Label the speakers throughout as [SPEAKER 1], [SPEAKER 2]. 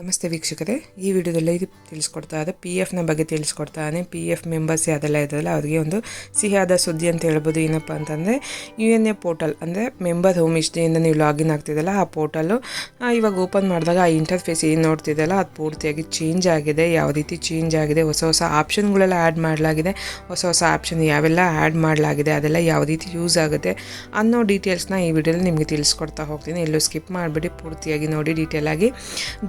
[SPEAKER 1] ನಮಸ್ತೆ ವೀಕ್ಷಕರೇ, ಈ ವಿಡಿಯೋದಲ್ಲಿ ತಿಳಿಸ್ಕೊಡ್ತಾ ಇದೆ PF ಬಗ್ಗೆ ತಿಳಿಸ್ಕೊಡ್ತಾನೆ. PF ಮೆಂಬರ್ಸ್ ಯಾರೆಲ್ಲ ಇದ್ದಾರಲ್ಲ ಅವರಿಗೆ ಒಂದು ಸಿಹಿಯಾದ ಸುದ್ದಿ ಅಂತ ಹೇಳ್ಬೋದು. ಏನಪ್ಪ ಅಂತಂದರೆ UNA ಪೋರ್ಟಲ್ ಅಂದರೆ ಮೆಂಬರ್ ಹೋಮ್ ಇಷ್ಟದಿಂದ ನೀವು ಲಾಗಿನ್ ಆಗ್ತಿದ್ದಲ್ಲ ಆ ಪೋರ್ಟಲ್ಲು ಇವಾಗ ಓಪನ್ ಮಾಡಿದಾಗ ಆ ಇಂಟರ್ಫೇಸ್ ಏನು ನೋಡ್ತಿದ್ದಲ್ಲ ಅದು ಪೂರ್ತಿಯಾಗಿ ಚೇಂಜ್ ಆಗಿದೆ. ಯಾವ ರೀತಿ ಚೇಂಜ್ ಆಗಿದೆ, ಹೊಸ ಹೊಸ ಆಪ್ಷನ್ಗಳೆಲ್ಲ ಆ್ಯಡ್ ಮಾಡಲಾಗಿದೆ. ಹೊಸ ಆಪ್ಷನ್ ಯಾವೆಲ್ಲ ಆ್ಯಡ್ ಮಾಡಲಾಗಿದೆ, ಅದೆಲ್ಲ ಯಾವ ರೀತಿ ಯೂಸ್ ಆಗುತ್ತೆ ಅನ್ನೋ ಡೀಟೇಲ್ಸ್ನ ಈ ವಿಡಿಯೋದಲ್ಲಿ ನಿಮಗೆ ತಿಳಿಸ್ಕೊಡ್ತಾ ಹೋಗ್ತೀನಿ. ಎಲ್ಲೂ ಸ್ಕಿಪ್ ಮಾಡಿಬಿಡಿ, ಪೂರ್ತಿಯಾಗಿ ನೋಡಿ ಡೀಟೇಲಾಗಿ.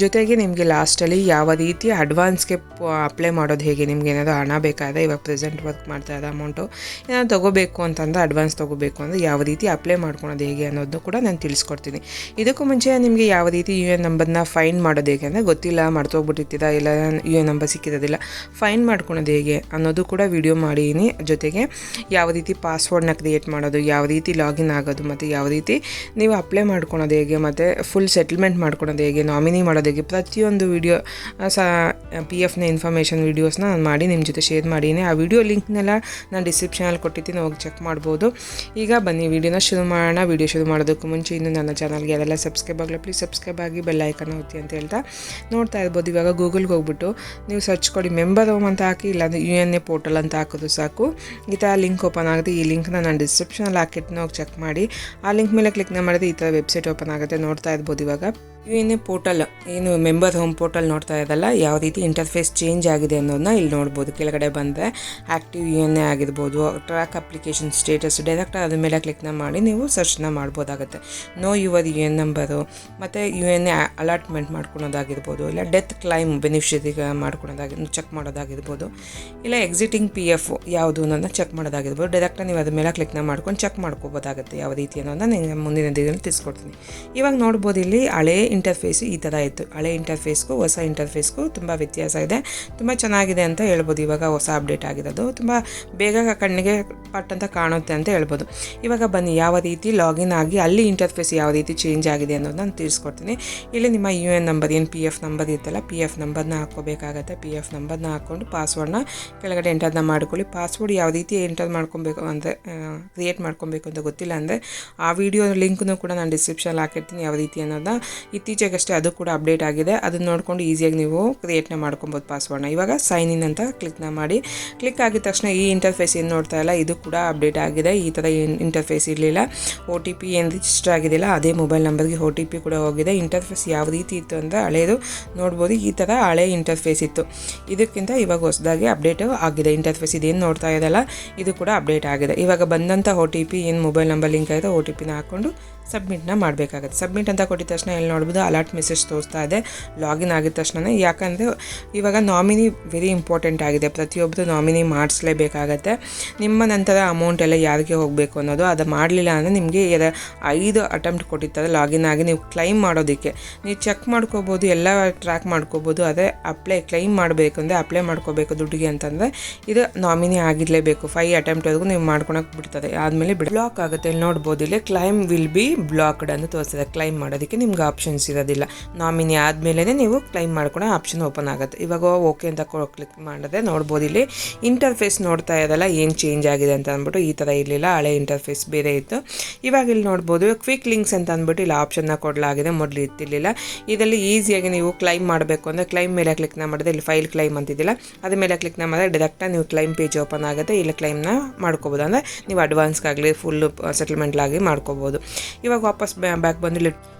[SPEAKER 1] ಜೊತೆಗೆ ನಿಮಗೆ ಲಾಸ್ಟಲ್ಲಿ ಯಾವ ರೀತಿ ಅಡ್ವಾನ್ಸ್ಗೆ ಅಪ್ಲೈ ಮಾಡೋದು ಹೇಗೆ, ನಿಮ್ಗೆ ಏನಾದರೂ ಹಣ ಬೇಕಾದರೆ ಇವಾಗ ಪ್ರೆಸೆಂಟ್ ವರ್ಕ್ ಮಾಡ್ತಾ ಇರೋ ಅಮೌಂಟು ಏನಾದ್ರು ತೊಗೋಬೇಕು ಅಂತಂದರೆ ಅಡ್ವಾನ್ಸ್ ತೊಗೋಬೇಕು ಅಂದರೆ ಯಾವ ರೀತಿ ಅಪ್ಲೈ ಮಾಡ್ಕೊಳೋದು ಹೇಗೆ ಅನ್ನೋದು ಕೂಡ ನಾನು ತಿಳಿಸ್ಕೊಡ್ತೀನಿ. ಇದಕ್ಕೂ ಮುಂಚೆ ನಿಮಗೆ ಯಾವ ರೀತಿ UN ನಂಬರ್ನ ಫೈಂಡ್ ಮಾಡೋದು ಹೇಗೆ ಅಂದರೆ ಗೊತ್ತಿಲ್ಲ, ಮರ್ತೋಗ್ಬಿಟ್ಟಿರ್ತೀರ, ಇಲ್ಲ UN ನಂಬರ್ ಸಿಕ್ಕಿರೋದಿಲ್ಲ, ಫೈಂಡ್ ಮಾಡ್ಕೊಳೋದು ಹೇಗೆ ಅನ್ನೋದು ಕೂಡ ವಿಡಿಯೋ ಮಾಡಿದ್ದೀನಿ. ಜೊತೆಗೆ ಯಾವ ರೀತಿ ಪಾಸ್ವರ್ಡ್ನ ಕ್ರಿಯೇಟ್ ಮಾಡೋದು, ಯಾವ ರೀತಿ ಲಾಗಿನ್ ಆಗೋದು, ಮತ್ತು ಯಾವ ರೀತಿ ನೀವು ಅಪ್ಲೈ ಮಾಡ್ಕೊಳೋದು ಹೇಗೆ, ಮತ್ತು ಫುಲ್ ಸೆಟಲ್ಮೆಂಟ್ ಮಾಡ್ಕೊಳೋದು ಹೇಗೆ, ನಾಮಿನಿ ಮಾಡೋದು ಹೇಗೆ, ಪ್ರತಿಯೊಂದು ವಿಡಿಯೋ PFನ ಇನ್ಫಾರ್ಮೇಷನ್ ವೀಡಿಯೋಸ್ನ ನಾನು ಮಾಡಿ ನಿಮ್ಮ ಜೊತೆ ಶೇರ್ ಮಾಡೀನಿ. ಆ ವಿಡಿಯೋ ಲಿಂಕ್ನೆಲ್ಲ ನಾನು ಡಿಸ್ಕ್ರಿಪ್ಷನಲ್ಲಿ ಕೊಟ್ಟಿದ್ದೀನಿ, ಹೋಗಿ ಚೆಕ್ ಮಾಡ್ಬೋದು. ಈಗ ಬನ್ನಿ ವಿಡಿಯೋನ ಶುರು ಮಾಡೋಣ. ವಿಡಿಯೋ ಶುರು ಮಾಡೋದಕ್ಕೂ ಮುಂಚೆ ಇನ್ನು ನನ್ನ ಚಾನಲ್ಗೆ ಯಾರೆಲ್ಲ ಸಬ್ಸ್ಕ್ರೈಬ್ ಆಗಲ್ಲ ಪ್ಲೀಸ್ ಸಬ್ಸ್ಕ್ರೈಬ್ ಆಗಿ ಬೆಲ್ ಐಕನ್ ಒತ್ತಿ ಅಂತ ಹೇಳ್ತಾ ನೋಡ್ತಾ ಇರ್ಬೋದು. ಇವಾಗ ಗೂಗಲ್ಗೆ ಹೋಗ್ಬಿಟ್ಟು ನೀವು ಸರ್ಚ್ ಕೊಡಿ ಮೆಂಬರ್ ಹೋಮ್ ಅಂತ ಹಾಕಿ, ಇಲ್ಲಾಂದರೆ UNA ಪೋರ್ಟಲ್ ಅಂತ ಹಾಕೋದು ಸಾಕು. ಈ ಥರ ಲಿಂಕ್ ಓಪನ್ ಆಗುತ್ತೆ. ಈ ಲಿಂಕ್ನ ನಾನು ಡಿಸ್ಕ್ರಿಪ್ಷನಲ್ಲಿ ಹಾಕಿಟ್ಟು ಹೋಗಿ ಚೆಕ್ ಮಾಡಿ. ಆ ಲಿಂಕ್ ಮೇಲೆ ಕ್ಲಿಕ್ನ ಮಾಡಿದ್ರೆ ಈ ಥರ ವೆಬ್ಸೈಟ್ ಓಪನ್ ಆಗುತ್ತೆ. ನೋಡ್ತಾ ಇರ್ಬೋದು ಇವಾಗ UNA ಪೋರ್ಟಲ್ ಏನು ಮೆಂಬರ್ ಹೋಮ್ ಪೋರ್ಟಲ್ ನೋಡ್ತಾ ಇದ್ದಲ್ಲ, ಯಾವ ರೀತಿ ಇಂಟರ್ಫೇಸ್ ಚೇಂಜ್ ಆಗಿದೆ ಅನ್ನೋದನ್ನ ಇಲ್ಲಿ ನೋಡ್ಬೋದು. ಕೆಳಗಡೆ ಬಂದರೆ ಆ್ಯಕ್ಟಿವ್ UNA ಆಗಿರ್ಬೋದು, ಟ್ರ್ಯಾಕ್ ಅಪ್ಲಿಕೇಶನ್ ಸ್ಟೇಟಸ್, ಡೈರೆಕ್ಟ್ ಅದ್ರ ಮೇಲೆ ಕ್ಲಿಕ್ನ ಮಾಡಿ ನೀವು ಸರ್ಚ್ನ ಮಾಡ್ಬೋದಾಗುತ್ತೆ. ನೋ ಯುವರ್ UN ನಂಬರು, ಮತ್ತು UNA ಅಲಾಟ್ಮೆಂಟ್ ಮಾಡ್ಕೊಳೋದಾಗಿರ್ಬೋದು, ಇಲ್ಲ ಡೆತ್ ಕ್ಲೈಮ್ ಬೆನಿಫಿಷರಿಗೆ ಚೆಕ್ ಮಾಡೋದಾಗಿರ್ಬೋದು, ಇಲ್ಲ ಎಕ್ಸಿಟಿಂಗ್ PF ಯಾವುದು ಅನ್ನೋದನ್ನ ಚೆಕ್ ಮಾಡೋದಾಗಿರ್ಬೋದು. ಡೈರೆಕ್ಟಾಗಿ ನೀವು ಅದ್ರ ಮೇಲೆ ಕ್ಲಿಕ್ನ ಮಾಡ್ಕೊಂಡು ಚೆಕ್ ಮಾಡ್ಕೋಬೋದಾಗುತ್ತೆ ಯಾವ ರೀತಿ ಅನ್ನೋದನ್ನ ನಾನು ಮುಂದಿನ ದಿನದಲ್ಲಿ ತಿಳಿಸ್ಕೊಡ್ತೀನಿ. ಇವಾಗ ನೋಡ್ಬೋದು ಇಲ್ಲಿ ಹಳೆ ಇಂಟರ್ಫೇಸ್ ಈ ಥರ ಇತ್ತು. ಹಳೆ ಇಂಟರ್ಫೇಸ್ಗೂ ಹೊಸ ಇಂಟರ್ಫೇಸ್ಗೂ ತುಂಬ ವ್ಯತ್ಯಾಸ ಇದೆ. ತುಂಬ ಚೆನ್ನಾಗಿದೆ ಅಂತ ಹೇಳ್ಬೋದು. ಇವಾಗ ಹೊಸ ಅಪ್ಡೇಟ್ ಆಗಿರೋದು ತುಂಬ ಬೇಗ ಕಣ್ಣಿಗೆ ಪಟ್ ಅಂತ ಕಾಣುತ್ತೆ ಅಂತ ಹೇಳ್ಬೋದು. ಇವಾಗ ಬನ್ನಿ ಯಾವ ರೀತಿ ಲಾಗಿನ್ ಆಗಿ ಅಲ್ಲಿ ಇಂಟರ್ಫೇಸ್ ಯಾವ ರೀತಿ ಚೇಂಜ್ ಆಗಿದೆ ಅನ್ನೋದು ನಾನು ತಿಳಿಸ್ಕೊಡ್ತೀನಿ. ಇಲ್ಲಿ ನಿಮ್ಮ UN ನಂಬರ್ ಏನು PF ನಂಬರ್ ಇರ್ತಲ್ಲ, PF ನಂಬರ್ನ ಹಾಕ್ಕೋಬೇಕಾಗತ್ತೆ. PF ನಂಬರ್ನ ಹಾಕ್ಕೊಂಡು ಪಾಸ್ವರ್ಡ್ನ ಕೆಳಗಡೆ ಎಂಟರ್ನ ಮಾಡ್ಕೊಳ್ಳಿ. ಪಾಸ್ವರ್ಡ್ ಯಾವ ರೀತಿ ಎಂಟರ್ ಮಾಡ್ಕೊಬೇಕು ಅಂದರೆ ಕ್ರಿಯೇಟ್ ಮಾಡ್ಕೊಬೇಕು ಅಂತ ಗೊತ್ತಿಲ್ಲ ಅಂದರೆ ಆ ವಿಡಿಯೋ ಲಿಂಕ್ನು ಕೂಡ ನಾನು ಡಿಸ್ಕ್ರಿಪ್ಷನಲ್ಲಿ ಹಾಕಿರ್ತೀನಿ ಯಾವ ರೀತಿ ಅನ್ನೋದನ್ನ. ಇತ್ತೀಚೆಗಷ್ಟೇ ಅದು ಕೂಡ ಅಪ್ಡೇಟ್ ಆಗಿದೆ. ಅದನ್ನು ನೋಡಿಕೊಂಡು ಈಸಿಯಾಗಿ ನೀವು ಕ್ರಿಯೇಟ್ನ ಮಾಡ್ಕೊಬೋದು ಪಾಸ್ವರ್ಡ್ನ. ಇವಾಗ ಸೈನ್ ಇನ್ ಅಂತ ಕ್ಲಿಕ್ನ ಮಾಡಿ. ಕ್ಲಿಕ್ ಆಗಿದ ತಕ್ಷಣ ಈ ಇಂಟರ್ಫೇಸ್ ಏನು ನೋಡ್ತಾ ಇಲ್ಲ, ಇದು ಕೂಡ ಅಪ್ಡೇಟ್ ಆಗಿದೆ. ಈ ಥರ ಇಂಟರ್ಫೇಸ್ ಇರಲಿಲ್ಲ. OTP ಏನು ರಿಜಿಸ್ಟರ್ ಆಗಿದೆಯಲ್ಲ ಅದೇ ಮೊಬೈಲ್ ನಂಬರ್ಗೆ OTP ಕೂಡ ಹೋಗಿದೆ. ಇಂಟರ್ಫೇಸ್ ಯಾವ ರೀತಿ ಇತ್ತು ಅಂದರೆ ಹಳೆಯದು ನೋಡ್ಬೋದು. ಈ ಥರ ಹಳೆ ಇಂಟರ್ಫೇಸ್ ಇತ್ತು. ಇದಕ್ಕಿಂತ ಇವಾಗ ಹೊಸದಾಗಿ ಅಪ್ಡೇಟ್ ಆಗಿದೆ. ಇಂಟರ್ಫೇಸ್ ಇದೇನು ನೋಡ್ತಾ ಇದೆಯಲ್ಲ ಇದು ಕೂಡ ಅಪ್ಡೇಟ್ ಆಗಿದೆ. ಇವಾಗ ಬಂದಂಥ OTP ಏನು ಮೊಬೈಲ್ ನಂಬರ್ ಲಿಂಕ್ ಆಯಿತು OTPನ ಹಾಕ್ಕೊಂಡು ಸಬ್ಮಿಟ್ನ ಮಾಡಬೇಕಾಗುತ್ತೆ. ಸಬ್ಮಿಟ್ ಅಂತ ಕೊಟ್ಟಿದ ತಕ್ಷಣ ಇಲ್ಲಿ ನೋಡ್ಬೋದು ಅಲರ್ಟ್ ಮೆಸೇಜ್ ತೋರಿಸ್ತಾ ಇದೆ ಲಾಗಿನ್ ಆಗಿದ ತಕ್ಷಣ. ಯಾಕಂದರೆ ಇವಾಗ ನಾಮಿನಿ ವೆರಿ ಇಂಪಾರ್ಟೆಂಟ್ ಆಗಿದೆ. ಪ್ರತಿಯೊಬ್ಬರು ನಾಮಿನಿ ಮಾಡಿಸ್ಲೇಬೇಕಾಗತ್ತೆ. ನಿಮ್ಮ ನಂತರ ಅಮೌಂಟ್ ಎಲ್ಲ ಯಾರಿಗೆ ಹೋಗಬೇಕು ಅನ್ನೋದು ಅದು ಮಾಡಲಿಲ್ಲ ಅಂದರೆ ನಿಮಗೆ 5 ಅಟೆಂಪ್ಟ್ ಕೊಟ್ಟಿರ್ತಾರೆ ಲಾಗಿನ್ ಆಗಿ ನೀವು ಕ್ಲೈಮ್ ಮಾಡೋದಕ್ಕೆ. ನೀವು ಚೆಕ್ ಮಾಡ್ಕೋಬೋದು, ಎಲ್ಲ ಟ್ರ್ಯಾಕ್ ಮಾಡ್ಕೋಬೋದು. ಅದೇ ಕ್ಲೈಮ್ ಮಾಡಬೇಕು ಅಂದರೆ ಅಪ್ಲೈ ಮಾಡ್ಕೋಬೇಕು ದುಡ್ಡಿಗೆ ಅಂತಂದರೆ ಇದು ನಾಮಿನಿ ಆಗಿರಲೇಬೇಕು. 5 ಅಟೆಂಪ್ಟ್ವರೆಗೂ ನೀವು ಮಾಡ್ಕೊಳಕ್ಕೆ ಬಿಡ್ತದೆ. ಆದಮೇಲೆ ಬ್ಲಾಕ್ ಆಗುತ್ತೆ. ಇಲ್ಲಿ ನೋಡ್ಬೋದು ಇಲ್ಲಿ ಕ್ಲೈಮ್ ವಿಲ್ ಬಿ ಬ್ಲಾಕ್ಡ್ ಅಂತ ತೋರಿಸ್ತದೆ. ಕ್ಲೈಮ್ ಮಾಡೋದಕ್ಕೆ ನಿಮ್ಗೆ ಆಪ್ಷನ್ಸ್ ಇರೋದಿಲ್ಲ. ನಾಮಿನಿ ಆದಮೇಲೆ ನೀವು ಕ್ಲೈಮ್ ಮಾಡ್ಕೊಳೋ ಆಪ್ಷನ್ ಓಪನ್ ಆಗುತ್ತೆ. ಇವಾಗ ಓಕೆ ಅಂತ ಕ್ಲಿಕ್ ಮಾಡಿದ್ರೆ ನೋಡ್ಬೋದು ಇಲ್ಲಿ ಇಂಟರ್ಫೇಸ್ ನೋಡ್ತಾ ಇರೋದಲ್ಲ ಏನು ಚೇಂಜ್ ಆಗಿದೆ ಅಂತ ಅಂದ್ಬಿಟ್ಟು. ಈ ಥರ ಇರಲಿಲ್ಲ, ಹಳೆ ಇಂಟರ್ಫೇಸ್ ಬೇರೆ ಇತ್ತು. ಇವಾಗ ಇಲ್ಲಿ ನೋಡ್ಬೋದು ಕ್ವಿಕ್ ಲಿಂಕ್ಸ್ ಅಂತ ಅಂದ್ಬಿಟ್ಟು ಇಲ್ಲಿ ಆಪ್ಷನ್ನ ಕೊಡಲಾಗಿದೆ. ಮೊದಲು ಇರ್ತಿರ್ಲಿಲ್ಲ. ಇದರಲ್ಲಿ ಈಸಿಯಾಗಿ ನೀವು ಕ್ಲೈಮ್ ಮಾಡಬೇಕು ಅಂದರೆ ಕ್ಲೈಮ್ ಮೇಲೆ ಕ್ಲಿಕ್ನ ಮಾಡಿದ್ರೆ ಇಲ್ಲಿ ಫೈಲ್ ಕ್ಲೈಮ್ ಅಂತಿದ್ದಿಲ್ಲ ಅದ್ರ ಮೇಲೆ ಕ್ಲಿಕ್ನ ಮಾಡಿದ್ರೆ ಡೈರೆಕ್ಟಾಗಿ ನೀವು ಕ್ಲೈಮ್ ಪೇಜ್ ಓಪನ್ ಆಗುತ್ತೆ. ಇಲ್ಲಿ ಕ್ಲೈಮ್ನ ಮಾಡ್ಕೋಬೋದು. ಅಂದರೆ ನೀವು ಅಡ್ವಾನ್ಸ್ಗಾಗಲಿ ಫುಲ್ ಸೆಟಲ್ಮೆಂಟ್ಲಾಗಿ ಮಾಡ್ಕೋಬೋದು. ಇವಾಗ ವಾಪಸ್ ಬ್ಯಾಕ್ ಬಂದು ಇಲ್ಲಿ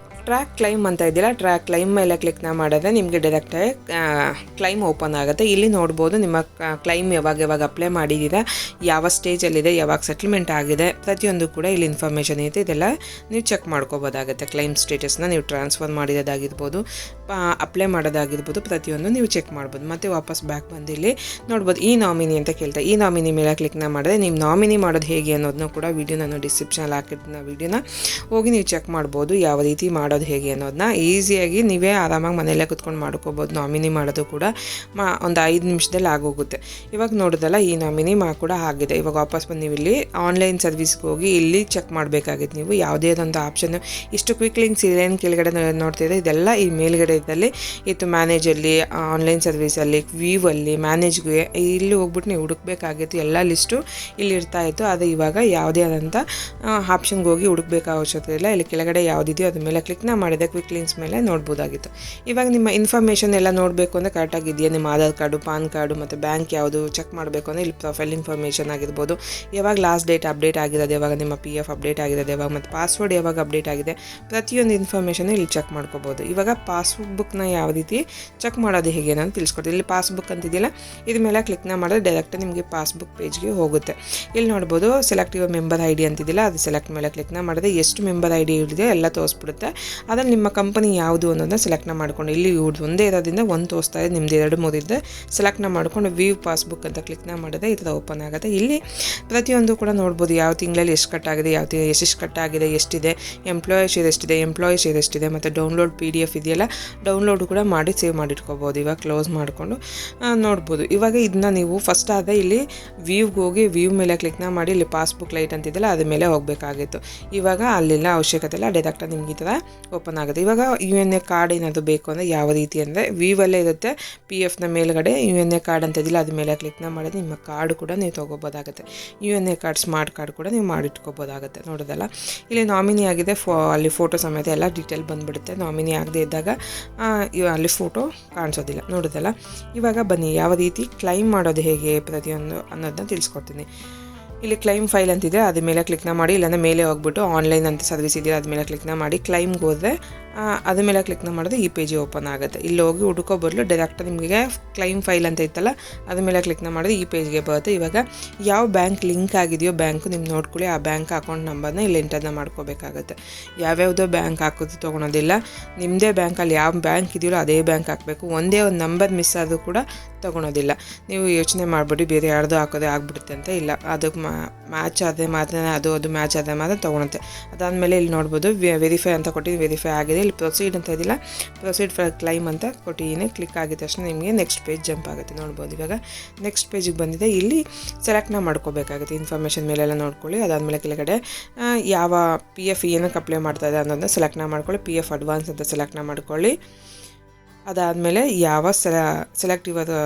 [SPEAKER 1] ಟ್ರ್ಯಾಕ್ ಕ್ಲೈಮ್ ಅಂತ ಇದೆಯಲ್ಲ, ಟ್ರ್ಯಾಕ್ ಕ್ಲೈಮ್ ಮೇಲೆ ಕ್ಲಿಕ್ನ ಮಾಡಿದ್ರೆ ನಿಮಗೆ ಡೈರೆಕ್ಟಾಗಿ ಕ್ಲೈಮ್ ಓಪನ್ ಆಗುತ್ತೆ. ಇಲ್ಲಿ ನೋಡ್ಬೋದು ನಿಮ್ಮ ಕ್ಲೈಮ್ ಯಾವಾಗ ಅಪ್ಲೈ ಮಾಡಿದ್ದೀರಾ, ಯಾವ ಸ್ಟೇಜಲ್ಲಿದೆ, ಯಾವಾಗ ಸೆಟಲ್ಮೆಂಟ್ ಆಗಿದೆ, ಪ್ರತಿಯೊಂದು ಕೂಡ ಇಲ್ಲಿ ಇನ್ಫಾರ್ಮೇಷನ್ ಐತೆ. ಇದೆಲ್ಲ ನೀವು ಚೆಕ್ ಮಾಡ್ಕೋಬೋದಾಗುತ್ತೆ. ಕ್ಲೈಮ್ ಸ್ಟೇಟಸ್ನ ನೀವು ಟ್ರಾನ್ಸ್ಫರ್ ಮಾಡಿರೋದಾಗಿರ್ಬೋದು, ಅಪ್ಲೈ ಮಾಡೋದಾಗಿರ್ಬೋದು, ಪ್ರತಿಯೊಂದು ನೀವು ಚೆಕ್ ಮಾಡ್ಬೋದು. ಮತ್ತು ವಾಪಸ್ ಬ್ಯಾಕ್ ಬಂದು ಇಲ್ಲಿ ನೋಡ್ಬೋದು ಈ ನಾಮಿನಿ ಅಂತ ಕೇಳ್ತಾ ಈ ನಾಮಿನಿ ಮೇಲೆ ಕ್ಲಿಕ್ನ ಮಾಡಿದ್ರೆ ನೀವು ನಾಮಿನಿ ಮಾಡೋದು ಹೇಗೆ ಅನ್ನೋದನ್ನು ಕೂಡ ವಿಡಿಯೋ ನಾನು ಡಿಸ್ಕ್ರಿಪ್ಷನಲ್ಲಿ ಹಾಕಿರ್ತೀನಿ. ವಿಡಿಯೋನ ಹೋಗಿ ನೀವು ಚೆಕ್ ಮಾಡ್ಬೋದು ಯಾವ ರೀತಿ ಮಾಡೋದು ಹೇಗೆ ಅನ್ನೋದನ್ನ. ಈಸಿಯಾಗಿ ನೀವೇ ಆರಾಮಾಗಿ ಮನೆಯಲ್ಲೇ ಕುತ್ಕೊಂಡು ಮಾಡ್ಕೋಬೋದು. ನಾಮಿನಿ ಮಾಡೋದು ಕೂಡ ಒಂದು 5 ನಿಮಿಷದಲ್ಲಿ ಆಗೋಗುತ್ತೆ. ಇವಾಗ ನೋಡೋದಲ್ಲ ಈ ನಾಮಿನಿ ಕೂಡ ಆಗಿದೆ. ಇವಾಗ ವಾಪಸ್ ಬಂದು ನೀವು ಇಲ್ಲಿ ಆನ್ಲೈನ್ ಸರ್ವಿಸ್ಗೆ ಹೋಗಿ ಇಲ್ಲಿ ಚೆಕ್ ಮಾಡಬೇಕಾಗಿತ್ತು. ನೀವು ಯಾವುದೇ ಒಂದು ಆಪ್ಷನ್ ಇಷ್ಟು ಕ್ವಿಕ್ ಲಿಂಕ್ಸ್ ಏನು ಕೆಳಗಡೆ ನೋಡ್ತಿದ್ರೆ ಇದೆಲ್ಲ ಈ ಮೇಲ್ಗಡೆ ಇದ್ದಲ್ಲಿ ಇತ್ತು. ಮ್ಯಾನೇಜಲ್ಲಿ, ಆನ್ಲೈನ್ ಸರ್ವಿಸಲ್ಲಿ, ವ್ಯೂವಲ್ಲಿ, ಮ್ಯಾನೇಜ್ಗೆ ಇಲ್ಲಿ ಹೋಗ್ಬಿಟ್ಟು ನೀವು ಹುಡುಕ್ಬೇಕಾಗಿತ್ತು. ಎಲ್ಲ ಲಿಸ್ಟು ಇಲ್ಲಿ ಇರ್ತಾ ಇತ್ತು. ಅದು ಇವಾಗ ಯಾವುದೇ ಆದಂಥ ಆಪ್ಷನ್ಗೆ ಹೋಗಿ ಹುಡುಕ್ಬೇಕಾಗೋ ಅವಶ್ಯಕತೆ ಇಲ್ಲ. ಇಲ್ಲಿ ಕೆಳಗಡೆ ಯಾವುದಿದೆಯೋ ಅದ್ರ ಮೇಲೆ ಕ್ಲಿಕ್ ಕ್ಲಿಕ್ನ ಮಾಡಿದೆ ಕ್ವಿಕ್ ಲಿಂಕ್ಸ್ ಮೇಲೆ ನೋಡ್ಬೋದಾಗಿತ್ತು. ಇವಾಗ ನಿಮ್ಮ ಇನ್ಫಾರ್ಮೇಷನ್ ಎಲ್ಲ ನೋಡಬೇಕು ಅಂದರೆ ಕರೆಕ್ಟಾಗಿದೆಯಾ, ನಿಮ್ಮ ಆಧಾರ್ ಕಾರ್ಡು, ಪಾನ್ ಕಾರ್ಡು ಮತ್ತು ಬ್ಯಾಂಕ್ ಯಾವುದು ಚೆಕ್ ಮಾಡಬೇಕು ಅಂದರೆ ಇಲ್ಲಿ ಪ್ರೊಫೈಲ್ ಇನ್ಫಾರ್ಮೇಷನ್ ಆಗಿರ್ಬೋದು, ಯಾವಾಗ ಲಾಸ್ಟ್ ಡೇಟ್ ಅಪ್ಡೇಟ್ ಆಗಿರೋದು, ಯಾವಾಗ ನಿಮ್ಮ PF ಅಪ್ಡೇಟ್ ಆಗಿರೋದು, ಯಾವಾಗ ಮತ್ತು ಪಾಸ್ವರ್ಡ್ ಯಾವಾಗ ಅಪ್ಡೇಟ್ ಆಗಿದೆ, ಪ್ರತಿಯೊಂದು ಇನ್ಫಾರ್ಮೇಷನ್ ಇಲ್ಲಿ ಚೆಕ್ ಮಾಡ್ಕೋಬೋದು. ಇವಾಗ ಪಾಸ್ಬುಕ್ನ ಯಾವ ರೀತಿ ಚೆಕ್ ಮಾಡೋದು ಹೇಗೆ ನಾನು ತಿಳಿಸ್ಕೊಡ್ತೀನಿ. ಇಲ್ಲಿ ಪಾಸ್ಬುಕ್ ಅಂತಿದೆಯಲ್ಲ, ಇದ್ರ ಮೇಲೆ ಕ್ಲಿಕ್ನ ಮಾಡಿದ್ರೆ ಡೈರೆಕ್ಟ್ ನಿಮಗೆ ಪಾಸ್ಬುಕ್ ಪೇಜ್ಗೆ ಹೋಗುತ್ತೆ. ಇಲ್ಲಿ ನೋಡ್ಬೋದು ಸೆಲೆಕ್ಟ್ ಯುವರ್ ಮೆಂಬರ್ ID ಅಂತಿದ್ದಿಲ್ಲ, ಅದು ಸೆಲೆಕ್ಟ್ ಮೇಲೆ ಕ್ಲಿಕ್ನ ಮಾಡಿದ್ರೆ ಎಷ್ಟು ಮೆಂಬರ್ ID ಇದೆ ಎಲ್ಲ ತೋರಿಸ್ಬಿಡುತ್ತೆ. ಅದ್ರಲ್ಲಿ ನಿಮ್ಮ ಕಂಪನಿ ಯಾವುದು ಅನ್ನೋದನ್ನ ಸೆಲೆಕ್ಟ್ನ ಮಾಡ್ಕೊಂಡು, ಇಲ್ಲಿ ಒಂದೇ ಇರೋದ್ರಿಂದ ಒಂದು ತೋರಿಸ್ತಾ ಇದೆ, ನಿಮ್ದು 2-3 ಇದ್ದರೆ ಸೆಲೆಕ್ಟ್ನ ಮಾಡ್ಕೊಂಡು ವ್ಯೂ ಪಾಸ್ಬುಕ್ ಅಂತ ಕ್ಲಿಕ್ನ ಮಾಡಿದ್ರೆ ಈ ಥರ ಓಪನ್ ಆಗುತ್ತೆ. ಇಲ್ಲಿ ಪ್ರತಿಯೊಂದು ಕೂಡ ನೋಡ್ಬೋದು ಯಾವ ತಿಂಗಳಲ್ಲಿ ಎಷ್ಟು ಕಟ್ಟಾಗಿದೆ, ಯಾವ ಎಷ್ಟು ಕಟ್ಟಾಗಿದೆ, ಎಷ್ಟಿದೆ, ಎಂಪ್ಲಾಯಿ ಶೇರ್ ಎಷ್ಟಿದೆ, ಎಂಪ್ಲಾಯಿ ಶೇರ್ ಎಷ್ಟಿದೆ, ಮತ್ತು ಡೌನ್ಲೋಡ್ PDF ಇದೆಯಲ್ಲ ಡೌನ್ಲೋಡ್ ಕೂಡ ಮಾಡಿ ಸೇವ್ ಮಾಡಿಟ್ಕೋಬೋದು. ಇವಾಗ ಕ್ಲೋಸ್ ಮಾಡಿಕೊಂಡು ನೋಡ್ಬೋದು. ಇವಾಗ ಇದನ್ನ ನೀವು ಫಸ್ಟ್ ಆದರೆ ಇಲ್ಲಿ ವ್ಯೂಗೆ ಹೋಗಿ ವ್ಯೂ ಮೇಲೆ ಕ್ಲಿಕ್ನ ಮಾಡಿ ಇಲ್ಲಿ ಪಾಸ್ಬುಕ್ ಲೈಟ್ ಅಂತಿದ್ದಲ್ಲ ಅದ್ರ ಮೇಲೆ ಹೋಗಬೇಕಾಗಿತ್ತು. ಇವಾಗ ಅಲ್ಲೆಲ್ಲ ಅವಶ್ಯಕತೆ ಇಲ್ಲ, ಡೈರೆಕ್ಟಾಗಿ ನಿಮ್ಗೆ ಈ ಥರ ಓಪನ್ ಆಗುತ್ತೆ. ಇವಾಗ UNA ಕಾರ್ಡ್ ಏನಾದರೂ ಬೇಕು ಅಂದರೆ ಯಾವ ರೀತಿ ಅಂದರೆ ವ್ಯೂವಲ್ಲೇ ಇರುತ್ತೆ, PFನ ಮೇಲ್ಗಡೆ UNA ಕಾರ್ಡ್ ಅಂತ ಇದಿಲ್ಲ ಅದ್ರ ಮೇಲೆ ಕ್ಲಿಕ್ನ ಮಾಡಿದ್ರೆ ನಿಮ್ಮ ಕಾರ್ಡ್ ಕೂಡ ನೀವು ತೊಗೋಬೋದಾಗುತ್ತೆ. UNA ಕಾರ್ಡ್, ಸ್ಮಾರ್ಟ್ ಕಾರ್ಡ್ ಕೂಡ ನೀವು ಮಾಡಿಟ್ಕೋಬೋದಾಗುತ್ತೆ. ನೋಡೋದಲ್ಲ ಇಲ್ಲಿ ನಾಮಿನಿ ಆಗಿದೆ, ಅಲ್ಲಿ ಫೋಟೋ ಸಮೇತ ಎಲ್ಲ ಡೀಟೇಲ್ ಬಂದುಬಿಡುತ್ತೆ. ನಾಮಿನಿ ಆಗದೆ ಇದ್ದಾಗ ಅಲ್ಲಿ ಫೋಟೋ ಕಾಣಿಸೋದಿಲ್ಲ. ನೋಡೋದಲ್ಲ ಇವಾಗ ಬನ್ನಿ ಯಾವ ರೀತಿ ಕ್ಲೈಮ್ ಮಾಡೋದು ಹೇಗೆ ಪ್ರತಿಯೊಂದು ಅನ್ನೋದನ್ನ ತಿಳಿಸ್ಕೊಡ್ತೀನಿ. ಇಲ್ಲಿ ಕ್ಲೈಮ್ ಫೈಲ್ ಅಂತಿದೆ, ಅದ್ರ ಮೇಲೆ ಕ್ಲಿಕ್ನ ಮಾಡಿ, ಇಲ್ಲಾಂದರೆ ಮೇಲೆ ಹೋಗ್ಬಿಟ್ಟು ಆನ್ಲೈನ್ ಅಂತ ಸರ್ವಿಸ್ ಇದೆಯಲ್ಲ ಅದ್ರ ಮೇಲೆ ಕ್ಲಿಕ್ನ ಮಾಡಿ ಕ್ಲೈಮ್ಗೆ ಹೋದರೆ ಅದ್ರ ಮೇಲೆ ಕ್ಲಿಕ್ನ ಮಾಡಿದ್ರೆ ಈ ಪೇಜ್ ಓಪನ್ ಆಗುತ್ತೆ. ಇಲ್ಲಿ ಹೋಗಿ ಹುಡುಕೋ ಬದಲು ಡೈರೆಕ್ಟ್ ನಿಮಗೆ ಕ್ಲೈಮ್ ಫೈಲ್ ಅಂತ ಇತ್ತಲ್ಲ ಅದ್ರ ಮೇಲೆ ಕ್ಲಿಕ್ನ ಮಾಡಿದ್ರೆ ಈ ಪೇಜ್ಗೆ ಬರುತ್ತೆ. ಇವಾಗ ಯಾವ ಬ್ಯಾಂಕ್ ಲಿಂಕ್ ಆಗಿದೆಯೋ ಬ್ಯಾಂಕು ನಿಮ್ಮ ನೋಡ್ಕೊಳ್ಳಿ, ಆ ಬ್ಯಾಂಕ್ ಅಕೌಂಟ್ ನಂಬರ್ನ ಇಲ್ಲಿ ಎಂಟರ್ನ ಮಾಡ್ಕೋಬೇಕಾಗುತ್ತೆ. ಯಾವ್ಯಾವುದೋ ಬ್ಯಾಂಕ್ ಹಾಕೋದು ತೊಗೊಳೋದಿಲ್ಲ, ನಿಮ್ಮದೇ ಬ್ಯಾಂಕಲ್ಲಿ ಯಾವ ಬ್ಯಾಂಕ್ ಇದೆಯೋ ಅದೇ ಬ್ಯಾಂಕ್ ಹಾಕಬೇಕು. ಒಂದೇ ಒಂದು ನಂಬರ್ ಮಿಸ್ ಆದರೂ ಕೂಡ ತೊಗೊಳೋದಿಲ್ಲ. ನೀವು ಯೋಚನೆ ಮಾಡಿಬಿಟ್ಟು ಬೇರೆ ಯಾರ್ದು ಹಾಕೋದೇ ಆಗ್ಬಿಡುತ್ತೆ ಅಂತ ಇಲ್ಲ, ಅದಕ್ಕೆ ಮ್ಯಾಚ್ ಆದರೆ ಮಾತ್ರ ಅದು ಮ್ಯಾಚ್ ಆದರೆ ಮಾತ್ರ ತೊಗೊಳುತ್ತೆ. ಅದಾದಮೇಲೆ ಇಲ್ಲಿ ನೋಡ್ಬೋದು ವೆರಿಫೈ ಅಂತ ಕೊಟ್ಟಿದ್ದು ವೆರಿಫೈ ಆಗಿದೆ. ಇಲ್ಲಿ ಪ್ರೊಸೀಡ್ ಅಂತ ಇದಿಲ್ಲ, ಪ್ರೊಸೀಡ್ ಫಾರ್ ಕ್ಲೈಮ್ ಅಂತ ಕೊಟ್ಟಿದ್ದೀನಿ. ಕ್ಲಿಕ್ ಆಗಿದ ತಕ್ಷಣ ನಿಮಗೆ ನೆಕ್ಸ್ಟ್ ಪೇಜ್ ಜಂಪ್ ಆಗುತ್ತೆ. ನೋಡ್ಬೋದು ಇವಾಗ ನೆಕ್ಸ್ಟ್ ಪೇಜಿಗೆ ಬಂದಿದೆ. ಇಲ್ಲಿ ಸೆಲೆಕ್ಟ್ನ ಮಾಡ್ಕೋಬೇಕಾಗುತ್ತೆ, ಇನ್ಫಾರ್ಮೇಷನ್ ಮೇಲೆಲ್ಲ ನೋಡ್ಕೊಳ್ಳಿ. ಅದಾದಮೇಲೆ ಕೆಳಗಡೆ ಯಾವ PF ಏನಕ್ಕೆ ಅಪ್ಲೈ ಮಾಡ್ತಾ ಇದೆ ಅನ್ನೋದನ್ನ ಸೆಲೆಕ್ಟ್ನ ಮಾಡ್ಕೊಳ್ಳಿ. PF ಅಡ್ವಾನ್ಸ್ ಅಂತ ಸೆಲೆಕ್ಟ್ನ ಮಾಡ್ಕೊಳ್ಳಿ. ಅದಾದಮೇಲೆ ಯಾವ ಸೆಲೆಕ್ಟ್ ಯುವರ್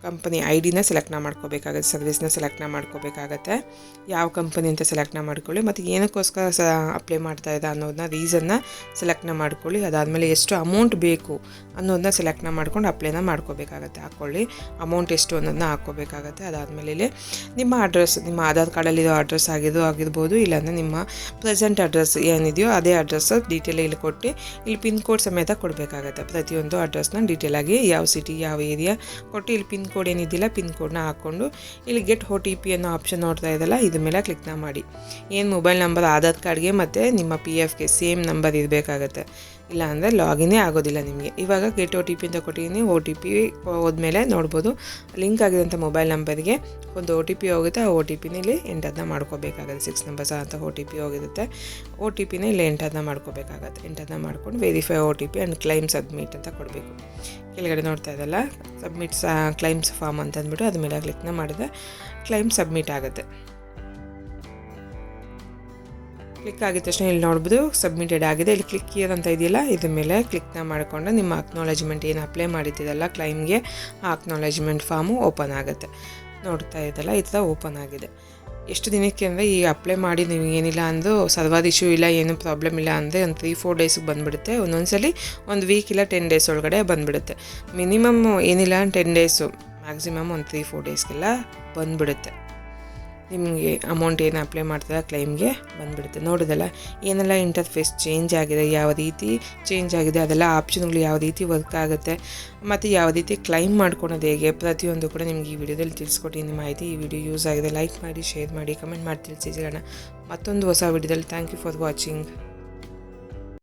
[SPEAKER 1] ಕಂಪನಿ ID ಸೆಲೆಕ್ಟ್ನ ಮಾಡ್ಕೋಬೇಕಾಗುತ್ತೆ, ಸರ್ವಿಸ್ನ ಸೆಲೆಕ್ಟ್ನ ಮಾಡ್ಕೋಬೇಕಾಗತ್ತೆ. ಯಾವ ಕಂಪನಿ ಅಂತ ಸೆಲೆಕ್ಟ್ನ ಮಾಡ್ಕೊಳ್ಳಿ, ಮತ್ತು ಏನಕ್ಕೋಸ್ಕರ ಅಪ್ಲೈ ಮಾಡ್ತಾ ಇದೆ ಅನ್ನೋದನ್ನ ರೀಸನ್ನ ಸೆಲೆಕ್ಟ್ನ ಮಾಡ್ಕೊಳ್ಳಿ. ಅದಾದಮೇಲೆ ಎಷ್ಟು ಅಮೌಂಟ್ ಬೇಕು ಅನ್ನೋದನ್ನ ಸೆಲೆಕ್ಟ್ನ ಮಾಡ್ಕೊಂಡು ಅಪ್ಲೈನ ಮಾಡ್ಕೋಬೇಕಾಗತ್ತೆ. ಹಾಕ್ಕೊಳ್ಳಿ ಅಮೌಂಟ್ ಎಷ್ಟು ಅನ್ನೋದನ್ನ ಹಾಕ್ಕೋಬೇಕಾಗತ್ತೆ. ಅದಾದಮೇಲೆ ಇಲ್ಲಿ ನಿಮ್ಮ ಅಡ್ರೆಸ್, ನಿಮ್ಮ ಆಧಾರ್ ಕಾರ್ಡಲ್ಲಿರೋ ಅಡ್ರೆಸ್ ಆಗಿರ್ಬೋದು, ಇಲ್ಲಾಂದರೆ ನಿಮ್ಮ ಪ್ರೆಸೆಂಟ್ ಅಡ್ರೆಸ್ ಏನಿದೆಯೋ ಅದೇ ಅಡ್ರೆಸ್ ಡೀಟೇಲ್ ಇಲ್ಲಿ ಕೊಟ್ಟು ಇಲ್ಲಿ ಪಿನ್ ಕೋಡ್ ಸಮೇತ ಕೊಡಬೇಕಾಗತ್ತೆ. ಪ್ರತಿಯೊಂದು ಅಡ್ರೆಸ್ನ ಡೀಟೇಲಾಗಿ ಯಾವ ಸಿಟಿ ಯಾವ ಏರಿಯಾ ಕೊಟ್ಟು ಇಲ್ಲಿ ಪಿನ್ ಕೋಡ್ ಏನಿದ್ದಿಲ್ಲ ಪಿನ್ ಕೋಡ್ನ ಹಾಕ್ಕೊಂಡು ಇಲ್ಲಿ ಗೆಟ್ OTP ಅನ್ನೋ ಆಪ್ಷನ್ ನೋಡ್ತಾ ಇದ್ದಲ್ಲ ಇದ್ರ ಮೇಲೆ ಕ್ಲಿಕ್ನ ಮಾಡಿ. ಏನು ಮೊಬೈಲ್ ನಂಬರ್ ಆಧಾರ್ ಕಾರ್ಡ್ಗೆ ಮತ್ತು ನಿಮ್ಮ PFಗೆ ಸೇಮ್ ನಂಬರ್ ಇರಬೇಕಾಗತ್ತೆ, ಇಲ್ಲ ಅಂದರೆ ಲಾಗಿನೇ ಆಗೋದಿಲ್ಲ ನಿಮಗೆ. ಇವಾಗ ಗೆಟ್ OTP ಅಂತ ಕೊಟ್ಟಿದ್ದೀನಿ. OTP ಹೋದ್ಮೇಲೆ ನೋಡ್ಬೋದು ಲಿಂಕ್ ಆಗಿರೋಂಥ ಮೊಬೈಲ್ ನಂಬರ್ಗೆ ಒಂದು OTP ಹೋಗುತ್ತೆ. ಆ OTPನ ಇಲ್ಲಿ ಎಂಟರ್ನ ಮಾಡ್ಕೋಬೇಕಾಗುತ್ತೆ. 6 ನಂಬರ್ಸ್ ಅಂತ OTP ಹೋಗಿರುತ್ತೆ. OTPನ ಇಲ್ಲಿ ಎಂಟರ್ನ ಮಾಡ್ಕೋಬೇಕಾಗತ್ತೆ. ಎಂಟರ್ನ ಮಾಡ್ಕೊಂಡು verify OTP and claim submit ಅಂತ ಕೊಡಬೇಕು. ಕೆಳಗಡೆ ನೋಡ್ತಾ ಇದ್ದಲ್ಲ ಸಬ್ಮಿಟ್ಸ್ ಕ್ಲೈಮ್ಸ್ ಫಾರ್ಮ್ ಅಂತ ಅಂದ್ಬಿಟ್ಟು ಅದ್ರ ಮೇಲೆ ಕ್ಲಿಕ್ನ ಮಾಡಿದ್ರೆ ಕ್ಲೈಮ್ ಸಬ್ಮಿಟ್ ಆಗುತ್ತೆ. ಕ್ಲಿಕ್ ಆಗಿದ ತಕ್ಷಣ ಇಲ್ಲಿ ನೋಡ್ಬೋದು ಸಬ್ಮಿಟೆಡ್ ಆಗಿದೆ. ಇಲ್ಲಿ ಕ್ಲಿಕ್ ಹಿಯರ್ ಅಂತ ಇದೆಯಲ್ಲ ಇದ್ರ ಮೇಲೆ ಕ್ಲಿಕ್ನ ಮಾಡಿಕೊಂಡು ನಿಮ್ಮ ಅಕ್ನಾಲೆಜ್ಮೆಂಟ್ ಏನು ಅಪ್ಲೈ ಮಾಡಿದ್ದೀರಲ್ಲ ಕ್ಲೈಮ್ಗೆ ಆ ಅಕ್ನಾಲೆಜ್ಮೆಂಟ್ ಫಾರ್ಮು ಓಪನ್ ಆಗುತ್ತೆ. ನೋಡ್ತಾ ಇದ್ದಲ್ಲ ಈ ಥರ ಓಪನ್ ಆಗಿದೆ. ಎಷ್ಟು ದಿನಕ್ಕೆ ಅಂದರೆ ಈ ಅಪ್ಲೈ ಮಾಡಿ ನೀವು ಏನಿಲ್ಲ ಅಂದರೂ ಸರ್ವರ್ ಇಶ್ಯೂ ಇಲ್ಲ, ಏನು ಪ್ರಾಬ್ಲಮ್ ಇಲ್ಲ ಅಂದರೆ ಒಂದು 3-4 ಡೇಸಿಗೆ ಬಂದುಬಿಡುತ್ತೆ. ಒಂದೊಂದ್ಸಲಿ ಒಂದು ವೀಕ್ ಇಲ್ಲ 10 ಡೇಸ್ ಒಳಗಡೆ ಬಂದುಬಿಡುತ್ತೆ. ಮಿನಿಮಮ್ ಏನಿಲ್ಲ 10 ಡೇಸು, ಮ್ಯಾಕ್ಸಿಮಮ್ ಒಂದು 3-4 ಡೇಸ್ಗೆಲ್ಲ ಬಂದುಬಿಡುತ್ತೆ. ನಿಮಗೆ ಅಮೌಂಟ್ ಏನು ಅಪ್ಲೈ ಮಾಡ್ತಾರೆ ಕ್ಲೈಮ್ಗೆ ಬಂದುಬಿಡುತ್ತೆ. ನೋಡೋದಲ್ಲ ಏನೆಲ್ಲ ಇಂಟರ್ಫೇಸ್ ಚೇಂಜ್ ಆಗಿದೆ, ಯಾವ ರೀತಿ ಚೇಂಜ್ ಆಗಿದೆ, ಅದೆಲ್ಲ ಆಪ್ಷನ್ಗಳು ಯಾವ ರೀತಿ ವರ್ಕ್ ಆಗುತ್ತೆ ಮತ್ತು ಯಾವ ರೀತಿ ಕ್ಲೈಮ್ ಮಾಡ್ಕೊಳೋದು ಹೇಗೆ ಪ್ರತಿಯೊಂದು ಕೂಡ ನಿಮ್ಗೆ ಈ ವಿಡಿಯೋದಲ್ಲಿ ತಿಳಿಸ್ಕೊಟ್ಟಿದ್ದೀನಿ ಮಾಹಿತಿ. ಈ ವಿಡಿಯೋ ಯೂಸ್ ಆಗಿದೆ ಲೈಕ್ ಮಾಡಿ, ಶೇರ್ ಮಾಡಿ, ಕಮೆಂಟ್ ಮಾಡಿ ತಿಳಿಸಿ. ಮತ್ತೊಂದು ಹೊಸ ವಿಡಿಯೋದಲ್ಲಿ. Thank you for watching.